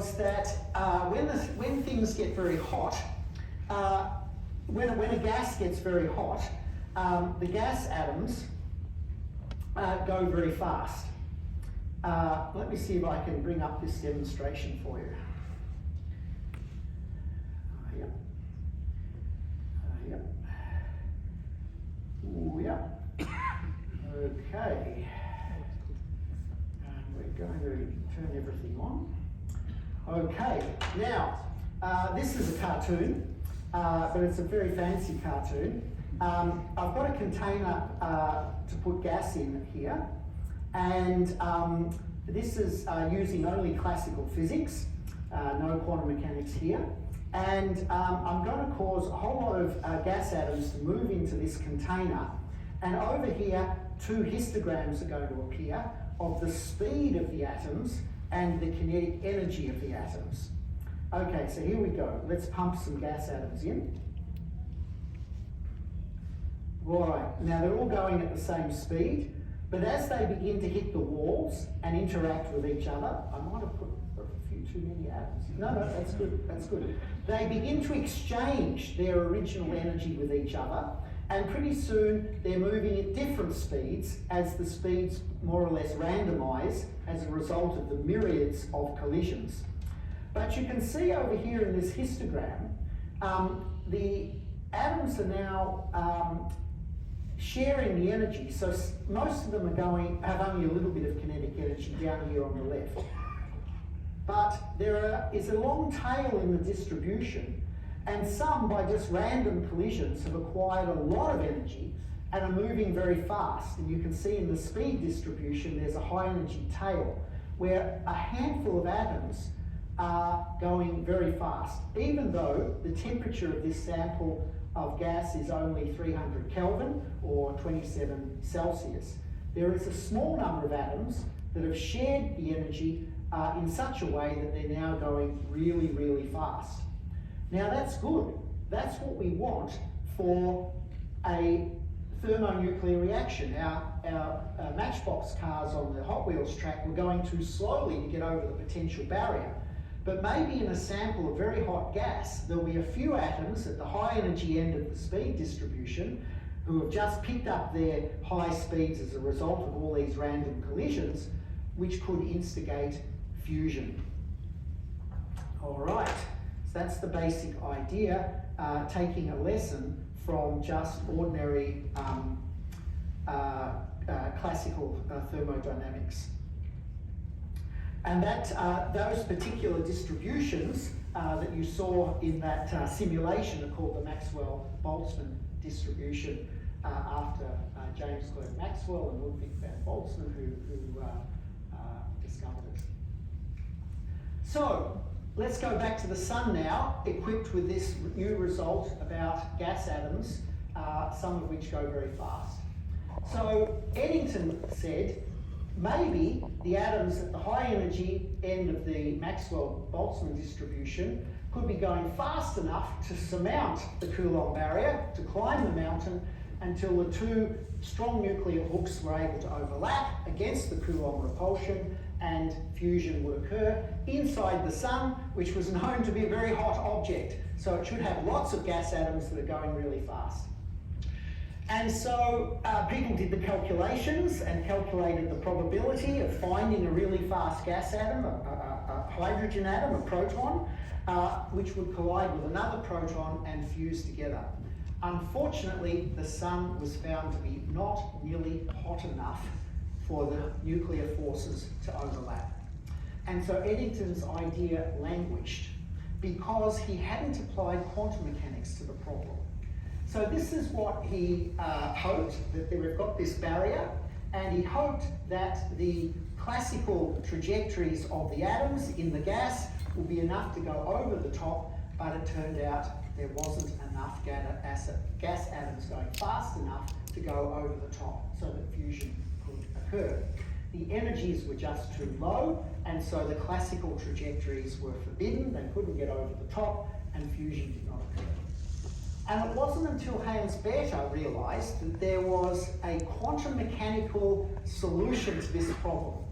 was that when things get very hot, when a gas gets very hot, the gas atoms go very fast. Let me see if I can bring up this demonstration for you. Yep. Yep. Ooh, yep. Okay. And we're going to turn everything on. Okay. Now, this is a cartoon, but it's a very fancy cartoon. I've got a container to put gas in here, and this is using only classical physics, no quantum mechanics here. And I'm going to cause a whole lot of gas atoms to move into this container, and over here 2 histograms are going to appear of the speed of the atoms and the kinetic energy of the atoms. Okay, so here we go. Let's pump some gas atoms in. Right, now they're all going at the same speed, but as they begin to hit the walls and interact with each other, I might have put a few too many atoms. No, that's good, that's good. They begin to exchange their original energy with each other, and pretty soon they're moving at different speeds as the speeds more or less randomize as a result of the myriads of collisions. But you can see over here in this histogram, the atoms are now sharing the energy. So most of them have only a little bit of kinetic energy down here on the left. But there is a long tail in the distribution, and some, by just random collisions, have acquired a lot of energy and are moving very fast. And you can see in the speed distribution, there's a high energy tail, where a handful of atoms are going very fast, even though the temperature of this sample of gas is only 300 Kelvin or 27 Celsius. There is a small number of atoms that have shared the energy in such a way that they're now going really, really fast. Now that's good. That's what we want for a thermonuclear reaction. Our Matchbox cars on the Hot Wheels track were going too slowly to get over the potential barrier. But maybe in a sample of very hot gas, there'll be a few atoms at the high energy end of the speed distribution who have just picked up their high speeds as a result of all these random collisions, which could instigate fusion. All right, so that's the basic idea, taking a lesson from just ordinary classical thermodynamics. And that those particular distributions that you saw in that simulation are called the Maxwell-Boltzmann distribution after James Clerk Maxwell and Ludwig van Boltzmann, who discovered it. So let's go back to the sun now, equipped with this new result about gas atoms, some of which go very fast. So Eddington said, maybe the atoms at the high energy end of the Maxwell-Boltzmann distribution could be going fast enough to surmount the Coulomb barrier, to climb the mountain until the 2 strong nuclear hooks were able to overlap against the Coulomb repulsion and fusion would occur inside the sun, which was known to be a very hot object. So it should have lots of gas atoms that are going really fast. And so people did the calculations and calculated the probability of finding a really fast gas atom, a hydrogen atom, a proton, which would collide with another proton and fuse together. Unfortunately, the sun was found to be not nearly hot enough for the nuclear forces to overlap. And so Eddington's idea languished because he hadn't applied quantum mechanics to the problem. So this is what he hoped, that we've got this barrier, and he hoped that the classical trajectories of the atoms in the gas would be enough to go over the top, but it turned out there wasn't enough gas atoms going fast enough to go over the top so that fusion could occur. The energies were just too low, and so the classical trajectories were forbidden. They couldn't get over the top, and fusion did not occur. And it wasn't until Hans Bethe realised that there was a quantum mechanical solution to this problem.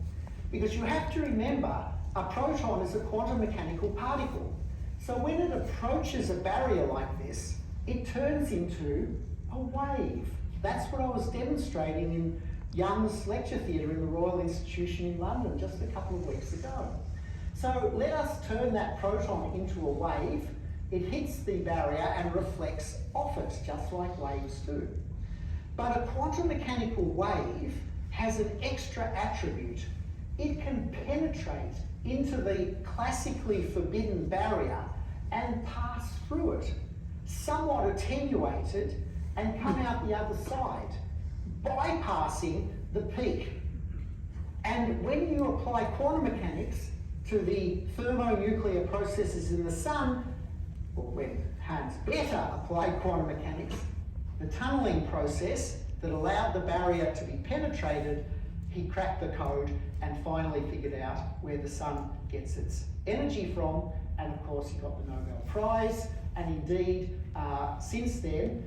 Because you have to remember a proton is a quantum mechanical particle. So when it approaches a barrier like this, it turns into a wave. That's what I was demonstrating in Young's Lecture Theatre in the Royal Institution in London just a couple of weeks ago. So let us turn that proton into a wave. It hits the barrier and reflects off it, just like waves do. But a quantum mechanical wave has an extra attribute. It can penetrate into the classically forbidden barrier and pass through it, somewhat attenuated, and come out the other side, bypassing the peak. And when you apply quantum mechanics to the thermonuclear processes in the sun, or when Hans Bethe applied quantum mechanics, the tunnelling process that allowed the barrier to be penetrated, he cracked the code and finally figured out where the sun gets its energy from, and of course he got the Nobel Prize. And indeed, since then,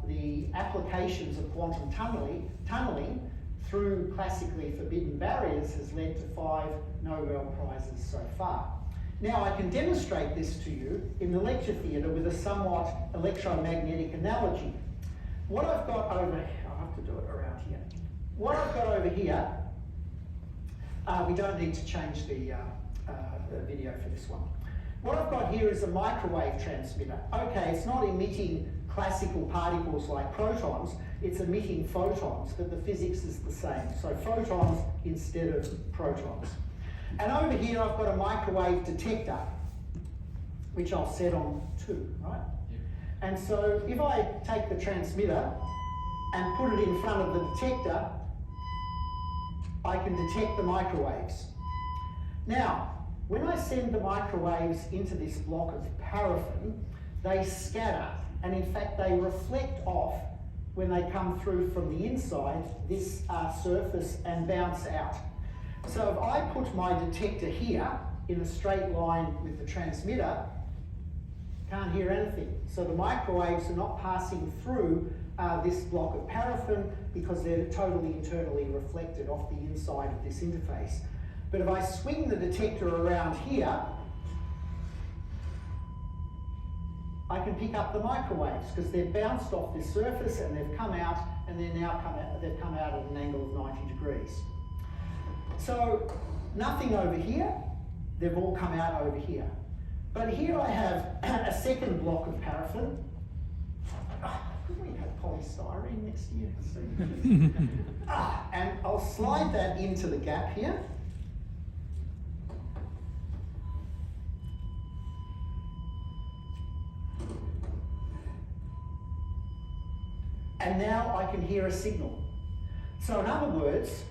the applications of quantum tunnelling through classically forbidden barriers has led to 5 Nobel Prizes so far. Now I can demonstrate this to you in the lecture theatre with a somewhat electromagnetic analogy. What I've got over here, I'll have to do it around here. What I've got over here, we don't need to change the video for this one. What I've got here is a microwave transmitter. Okay, it's not emitting classical particles like protons, it's emitting photons, but the physics is the same. So photons instead of protons. And over here I've got a microwave detector, which I'll set on 2, right? Yeah. And so if I take the transmitter and put it in front of the detector, I can detect the microwaves. Now, when I send the microwaves into this block of paraffin, they scatter, and in fact they reflect off when they come through from the inside this surface and bounce out. So if I put my detector here in a straight line with the transmitter, can't hear anything. So the microwaves are not passing through this block of paraffin because they're totally internally reflected off the inside of this interface. But if I swing the detector around here, I can pick up the microwaves because they've bounced off this surface and they've come out, and they've come out at an angle of 90 degrees. So nothing over here, they've all come out over here. But here I have a second block of paraffin. Could we have polystyrene next year? And I'll slide that into the gap here. And now I can hear a signal. So in other words,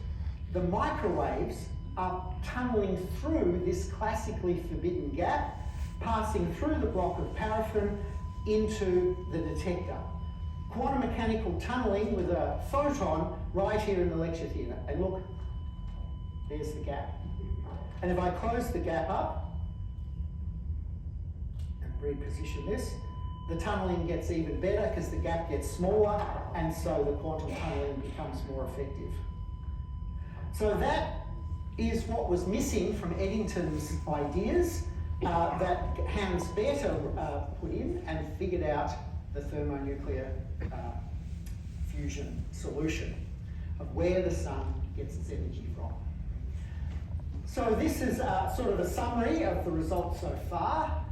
the microwaves are tunnelling through this classically forbidden gap, passing through the block of paraffin into the detector. Quantum mechanical tunnelling with a photon right here in the lecture theatre. And look, there's the gap. And if I close the gap up and reposition this, the tunnelling gets even better because the gap gets smaller, and so the quantum tunnelling becomes more effective. So that is what was missing from Eddington's ideas that Hans Bethe put in and figured out the thermonuclear fusion solution of where the sun gets its energy from. So this is sort of a summary of the results so far.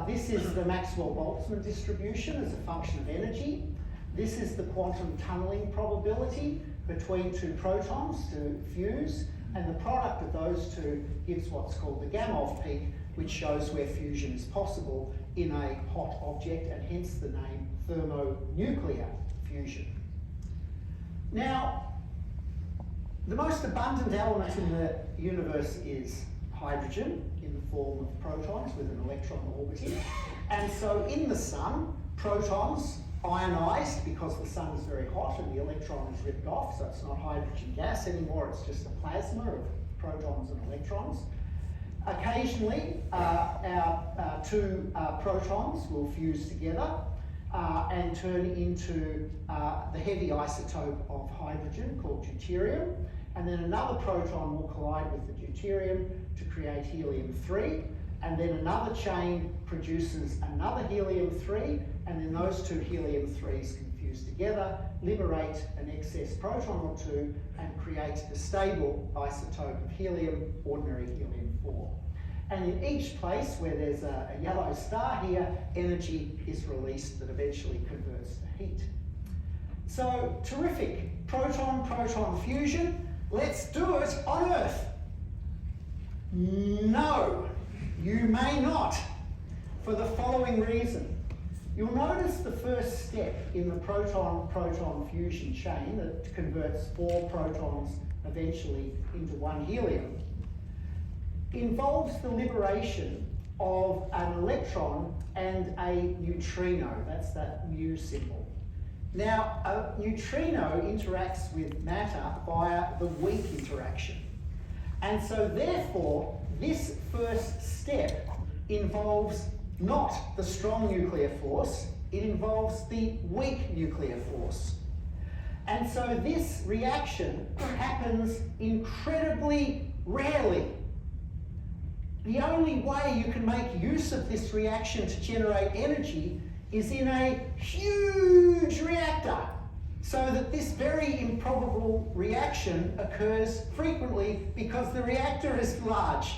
This is the Maxwell-Boltzmann distribution as a function of energy. This is the quantum tunnelling probability between 2 protons to fuse, and the product of those two gives what's called the Gamow peak, which shows where fusion is possible in a hot object, and hence the name thermonuclear fusion. Now, the most abundant element in the universe is hydrogen in the form of protons with an electron orbiting. And so in the sun, protons ionized because the sun is very hot and the electron is ripped off, so it's not hydrogen gas anymore, it's just a plasma of protons and electrons. Occasionally, our 2 protons will fuse together, and turn into the heavy isotope of hydrogen called deuterium. And then another proton will collide with the deuterium to create helium-3. And then another chain produces another helium-3, and then those two helium-3s can fuse together, liberate an excess proton or two, and create the stable isotope of helium, ordinary helium-4. And in each place where there's a yellow star here, energy is released that eventually converts to heat. So, terrific. Proton-proton fusion. Let's do it on Earth. No, you may not, for the following reason. You'll notice the first step in the proton-proton fusion chain that converts 4 protons eventually into 1 helium involves the liberation of an electron and a neutrino. That's that mu symbol. Now, a neutrino interacts with matter via the weak interaction. And so therefore, this first step involves not the strong nuclear force, it involves the weak nuclear force. And so this reaction happens incredibly rarely. The only way you can make use of this reaction to generate energy is in a huge reactor, so that this very improbable reaction occurs frequently because the reactor is large,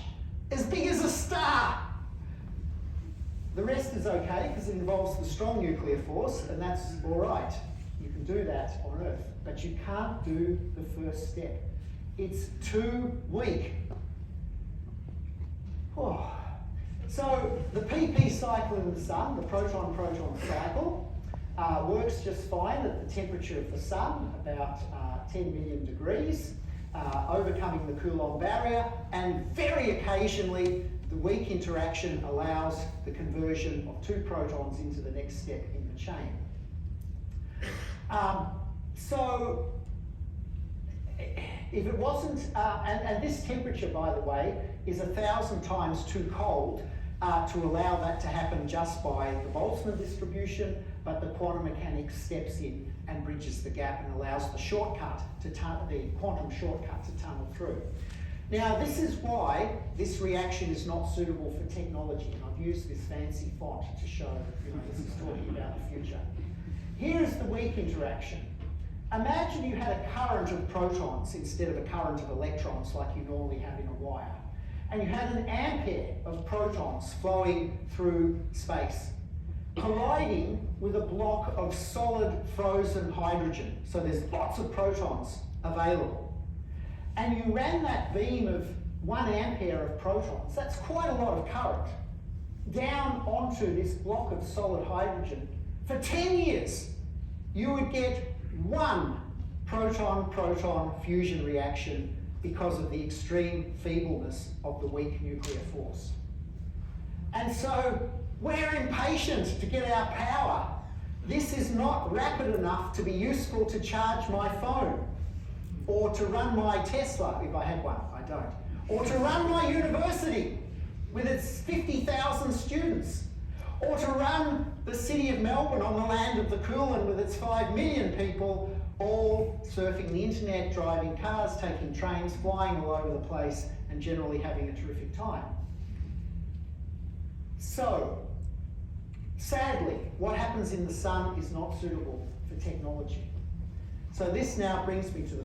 as big as a star. The rest is okay because it involves the strong nuclear force, and that's all right. You can do that on Earth, but you can't do the first step. It's too weak. Oh. So the PP cycle in the sun, the proton-proton cycle, works just fine at the temperature of the sun, about 10 million degrees, overcoming the Coulomb barrier, and very occasionally the weak interaction allows the conversion of 2 protons into the next step in the chain. So if it wasn't, and this temperature, by the way, is 1,000 times too cold to allow that to happen just by the Boltzmann distribution, but the quantum mechanics steps in and bridges the gap and allows the shortcut to the quantum shortcut to tunnel through. Now, this is why this reaction is not suitable for technology, and I've used this fancy font to show that this is talking about the future. Here is the weak interaction. Imagine you had a current of protons instead of a current of electrons like you normally have in a wire. And you had an ampere of protons flowing through space, colliding with a block of solid frozen hydrogen. So there's lots of protons available. And you ran that beam of 1 ampere of protons, that's quite a lot of current, down onto this block of solid hydrogen. For 10 years, you would get 1 proton-proton fusion reaction because of the extreme feebleness of the weak nuclear force. And so we're impatient to get our power. This is not rapid enough to be useful to charge my phone, or to run my Tesla, if I had one, I don't, or to run my university with its 50,000 students, or to run the city of Melbourne on the land of the Coolin with its 5 million people, all surfing the internet, driving cars, taking trains, flying all over the place, and generally having a terrific time. So, sadly, what happens in the sun is not suitable for technology. So this now brings me to the